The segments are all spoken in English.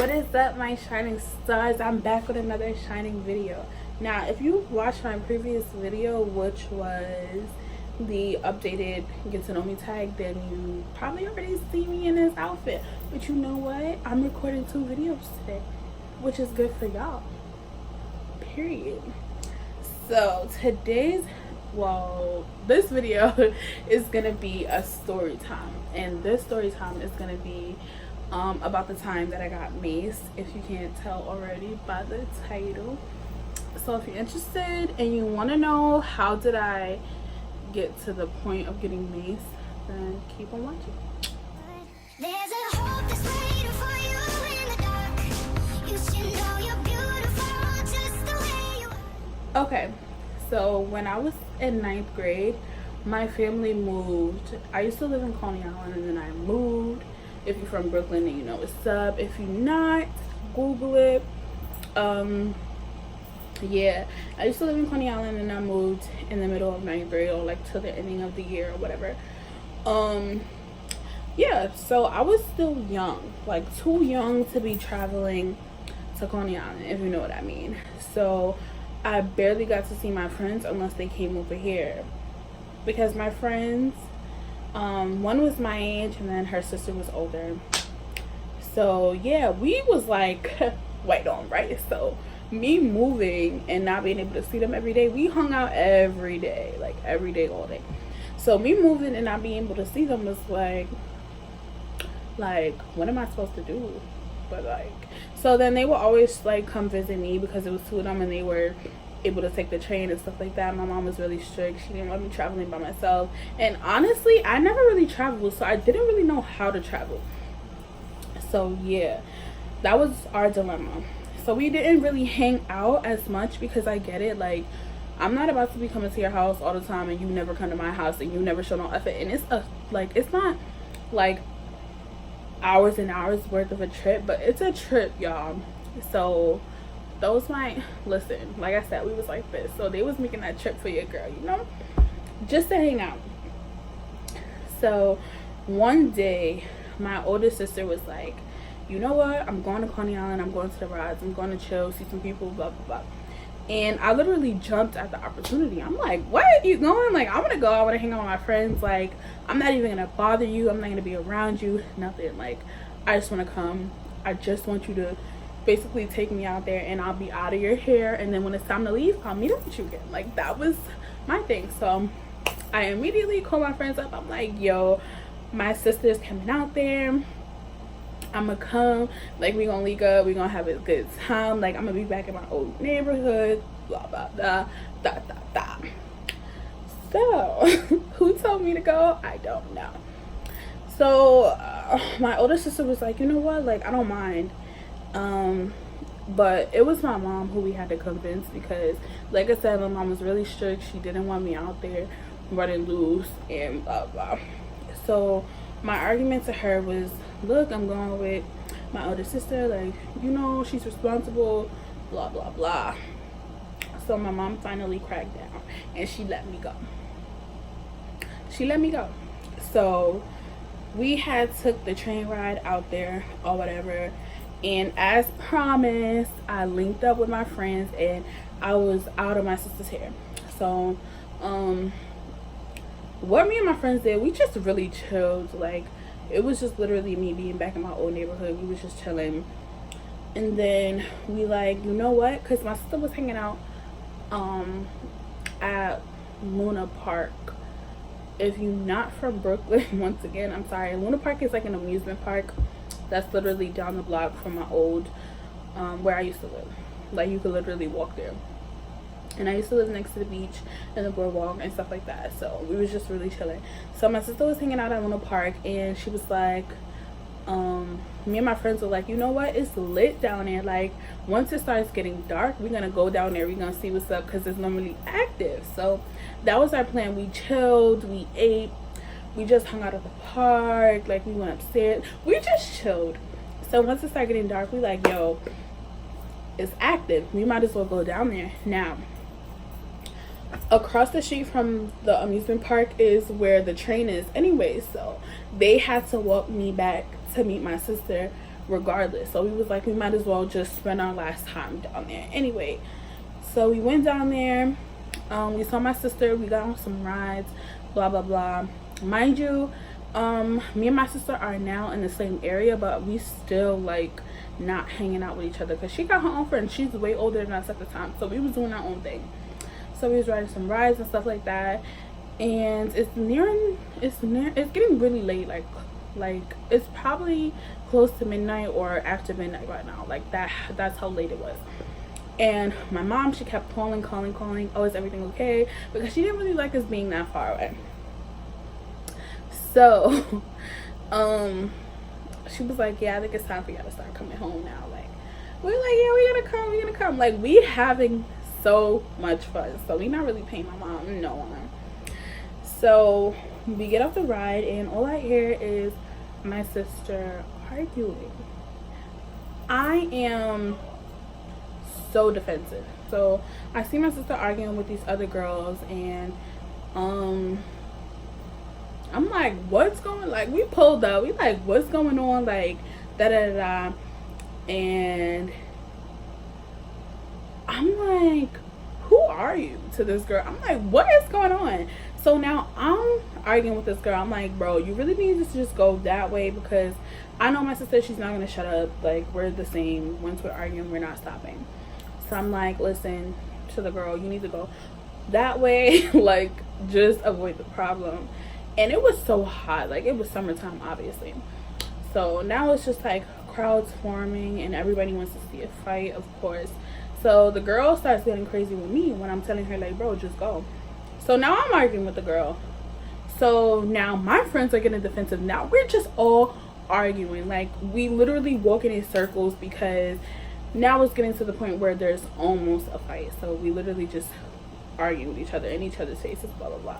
What is up, my shining stars? I'm back with another shining video. Now, if you watched my previous video, which was the updated get to know me tag, then you probably already see me in this outfit. But you know what? I'm recording 2 videos today, which is good for y'all. Period. So this video is gonna be a story time, and this story time is gonna be about the time that I got maced, if you can't tell already by the title. So if you're interested and you want to know how did I get to the point of getting maced, then keep on watching. There's a hope that's waiting for you in the dark. You should know you're beautiful just the way you are. Okay, so when I was in 9th grade, my family moved. I used to live in Coney Island, and then I moved. If you're from Brooklyn, then you know what's up. If you're not, Google it. Yeah, I used to live in Coney Island, and I moved in the middle of 9th grade, or like to the ending of the year or whatever. Yeah, so I was still young, like too young to be traveling to Coney Island, if you know what I mean. So I barely got to see my friends unless they came over here, because my friends, one was my age and then her sister was older. So yeah, we was like wait on, right? So me moving and not being able to see them every day, we hung out every day, like every day, all day. So me moving and not being able to see them was like what am I supposed to do? But like, so then they would always like come visit me because it was 2 of them and they were able to take the train and stuff like that. My mom was really strict. She didn't want me traveling by myself, and honestly I never really traveled, so I didn't really know how to travel. So yeah, that was our dilemma. So we didn't really hang out as much, because I get it, like I'm not about to be coming to your house all the time and you never come to my house and you never show no effort, and it's not like hours and hours worth of a trip, but it's a trip, y'all. So those might listen, like I said, we was like this, so they was making that trip for your girl, you know, just to hang out. So one day my older sister was like, you know what, I'm going to Coney Island, I'm going to the rides, I'm going to chill, see some people, blah blah blah. And I literally jumped at the opportunity. I'm like, what, you going? Like, I want to go, I want to hang out with my friends. Like, I'm not even gonna bother you, I'm not gonna be around you, nothing. Like, I just want to come, I just want you to basically take me out there and I'll be out of your hair, and then when it's time to leave, I'll meet up with you again. Like, that was my thing. So I immediately called my friends up. I'm like, yo, my sister's coming out there, I'm gonna come, like, we gonna link up, we gonna have a good time, like I'm gonna be back in my old neighborhood, blah blah blah, da da da. So who told me to go? I don't know. So my older sister was like, you know what, like I don't mind. But it was my mom who we had to convince, because like I said, my mom was really strict. She didn't want me out there running loose and blah blah. So my argument to her was, look, I'm going with my older sister, like, you know, she's responsible, blah blah blah. So my mom finally cracked down and she let me go. So we had took the train ride out there or whatever, and as promised, I linked up with my friends and I was out of my sister's hair. So what me and my friends did, we just really chilled. Like, it was just literally me being back in my old neighborhood. We was just chilling, and then we like, you know what, because my sister was hanging out at Luna Park. If you're not from Brooklyn, once again, I'm sorry, Luna Park is like an amusement park that's literally down the block from my old where I used to live. Like, you could literally walk there, and I used to live next to the beach and the boardwalk and stuff like that. So we was just really chilling. So my sister was hanging out at Luna Park, and she was like, me and my friends were like, you know what, it's lit down there. Like, once it starts getting dark, we're gonna go down there, we're gonna see what's up, because it's normally active. So that was our plan. We chilled, we ate, we just hung out at the park, like we went upstairs, we just chilled. So once it started getting dark, we like, yo, it's active, we might as well go down there. Now across the street from the amusement park is where the train is anyway, so they had to walk me back to meet my sister regardless. So we was like, we might as well just spend our last time down there anyway. So we went down there. We saw my sister. We got on some rides, blah blah blah. Mind you, me and my sister are now in the same area, but we still like not hanging out with each other because she got her own friends. She's way older than us at the time, so we was doing our own thing. So we was riding some rides and stuff like that, and it's getting really late. Like it's probably close to midnight or after midnight right now. Like that's how late it was. And my mom, she kept calling, oh, is everything okay? Because she didn't really like us being that far away. So she was like, yeah, I think it's time for y'all to start coming home now. Like, we're like, yeah, we're gonna come. Like, we having so much fun. So we not really paying my mom no mind. So we get off the ride and all I hear is my sister arguing. I am so defensive. So I see my sister arguing with these other girls, and I'm like, what's going, like, we pulled up, we like, what's going on, like, da da da, and I'm like, who are you, to this girl. I'm like, what is going on? So now I'm arguing with this girl. I'm like, bro, you really need to just go that way, because I know my sister, she's not gonna shut up. Like, we're the same. Once we're arguing, we're not stopping. So I'm like, listen to the girl, you need to go that way. Like, just avoid the problem. And it was so hot. Like, it was summertime, obviously. So now it's just like crowds forming and everybody wants to see a fight, of course. So the girl starts getting crazy with me when I'm telling her, like, bro, just go. So now I'm arguing with the girl. So now my friends are getting defensive. Now we're just all arguing. Like, we literally walking in circles because now it's getting to the point where there's almost a fight. So we literally just argue with each other in each other's faces, blah blah blah.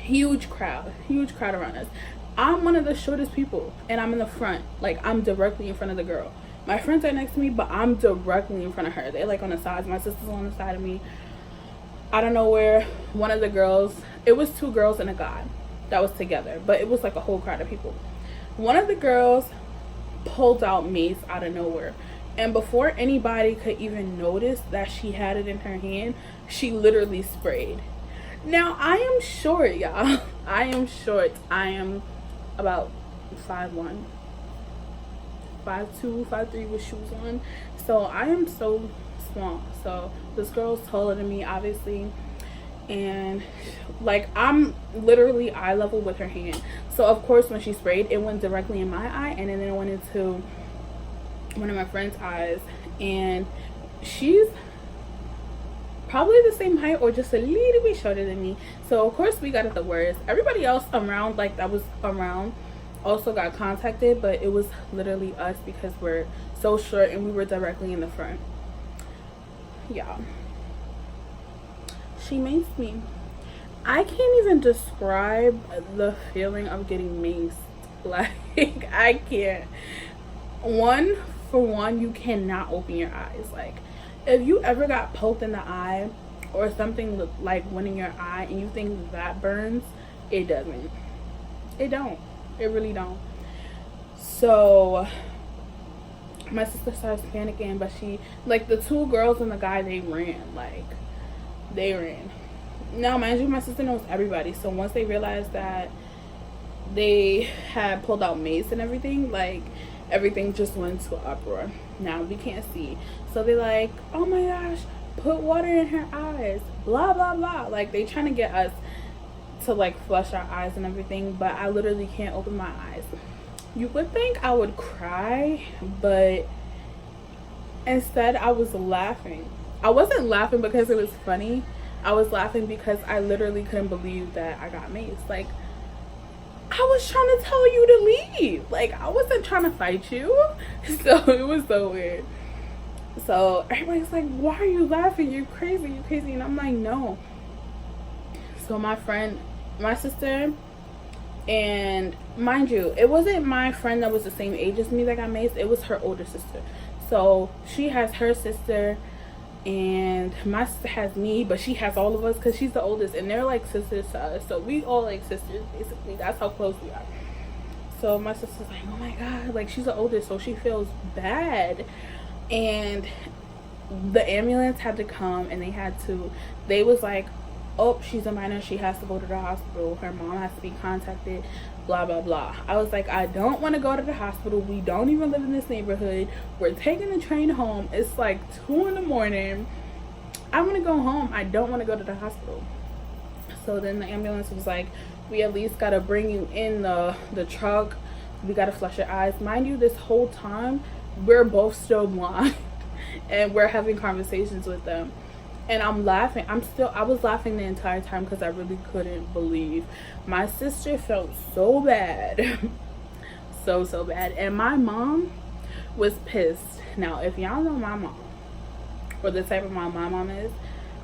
Huge crowd around us. I'm one of the shortest people and I'm in the front. Like, I'm directly in front of the girl. My friends are next to me, but I'm directly in front of her. They're like on the sides. My sister's on the side of me. I don't know where one of the girls, it was 2 girls and a guy that was together, but it was like a whole crowd of people. One of the girls pulled out mace out of nowhere, and before anybody could even notice that she had it in her hand, she literally sprayed. Now I am short, y'all. I am short. I am about 5'1", 5'2", 5'3" with shoes on. So I am so small. So this girl's taller than me, obviously, and like, I'm literally eye level with her hand. So of course when she sprayed, it went directly in my eye, and then it went into one of my friend's eyes, and she's probably the same height or just a little bit shorter than me. So of course we got it the worst. Everybody else around, like, that was around also got contacted, but it was literally us because we're so short and we were directly in the front. Yeah, she maced me. I can't even describe the feeling of getting maced. Like, I can't. For one, you cannot open your eyes. Like, if you ever got poked in the eye or something like went in your eye and you think that burns, it doesn't. It don't. It really don't. So my sister starts panicking, but she, like, the 2 girls and the guy, they ran. Like, they ran. Now, mind you, my sister knows everybody. So once they realized that they had pulled out mace and everything, like, everything just went into an uproar. Now we can't see. So they're like, oh my gosh, put water in her eyes, blah blah blah. Like, they trying to get us to like flush our eyes and everything, but I literally can't open my eyes. You would think I would cry, but instead I was laughing. I wasn't laughing because it was funny. I was laughing because I literally couldn't believe that I got maced. Like, I was trying to tell you to leave. Like, I wasn't trying to fight you. So it was so weird. So everybody's like, why are you laughing? You're crazy, you're crazy. And I'm like, no. So my sister, and mind you, it wasn't my friend that was the same age as me that got maced. It was her older sister. So she has her sister, and my sister has me, but she has all of us because she's the oldest, and they're like sisters to us. So we all like sisters, basically. That's how close we are. So my sister's like, oh my god, like she's the oldest, so she feels bad. And the ambulance had to come, and they was like, oh, she's a minor, she has to go to the hospital, her mom has to be contacted, blah blah blah. I was like, I don't want to go to the hospital, we don't even live in this neighborhood, we're taking the train home, it's like 2 in the morning, I want to go home, I don't want to go to the hospital. So then the ambulance was like, we at least got to bring you in the truck, we got to flush your eyes. Mind you, this whole time we're both still blind and we're having conversations with them, and I'm laughing. I was laughing the entire time because I really couldn't believe. My sister felt so bad. so bad. And my mom was pissed. Now, if y'all know my mom, or the type of mom my mom is,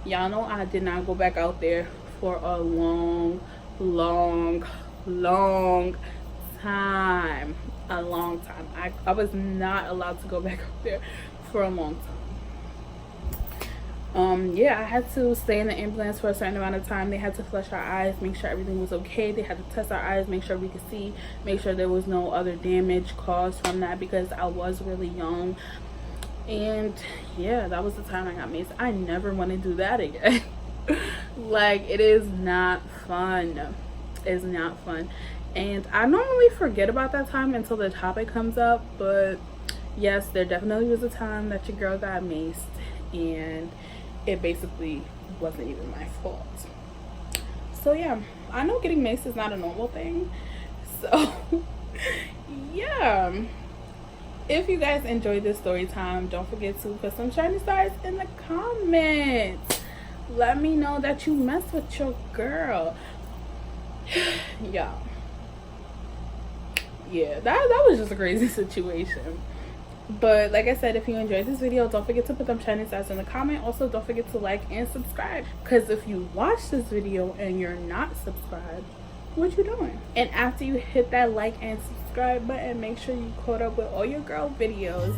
y'all know I did not go back out there for a long time. A long time. I was not allowed to go back out there for a long time. Yeah, I had to stay in the ambulance for a certain amount of time. They had to flush our eyes, make sure everything was okay. They had to test our eyes, make sure we could see, make sure there was no other damage caused from that, because I was really young. And yeah, that was the time I got maced. I never want to do that again. Like, it is not fun. It's not fun. And I normally forget about that time until the topic comes up, but yes, there definitely was a time that your girl got maced, and it basically wasn't even my fault. So yeah, I know getting maced is not a normal thing. So yeah, if you guys enjoyed this story time, don't forget to put some shiny stars in the comments. Let me know that you messed with your girl. Yeah, that was just a crazy situation. But like I said, if you enjoyed this video, don't forget to put them shiny stars in the comment. Also, don't forget to like and subscribe, because if you watch this video and you're not subscribed, what you doing? And after you hit that like and subscribe button, make sure you caught up with all your girl videos.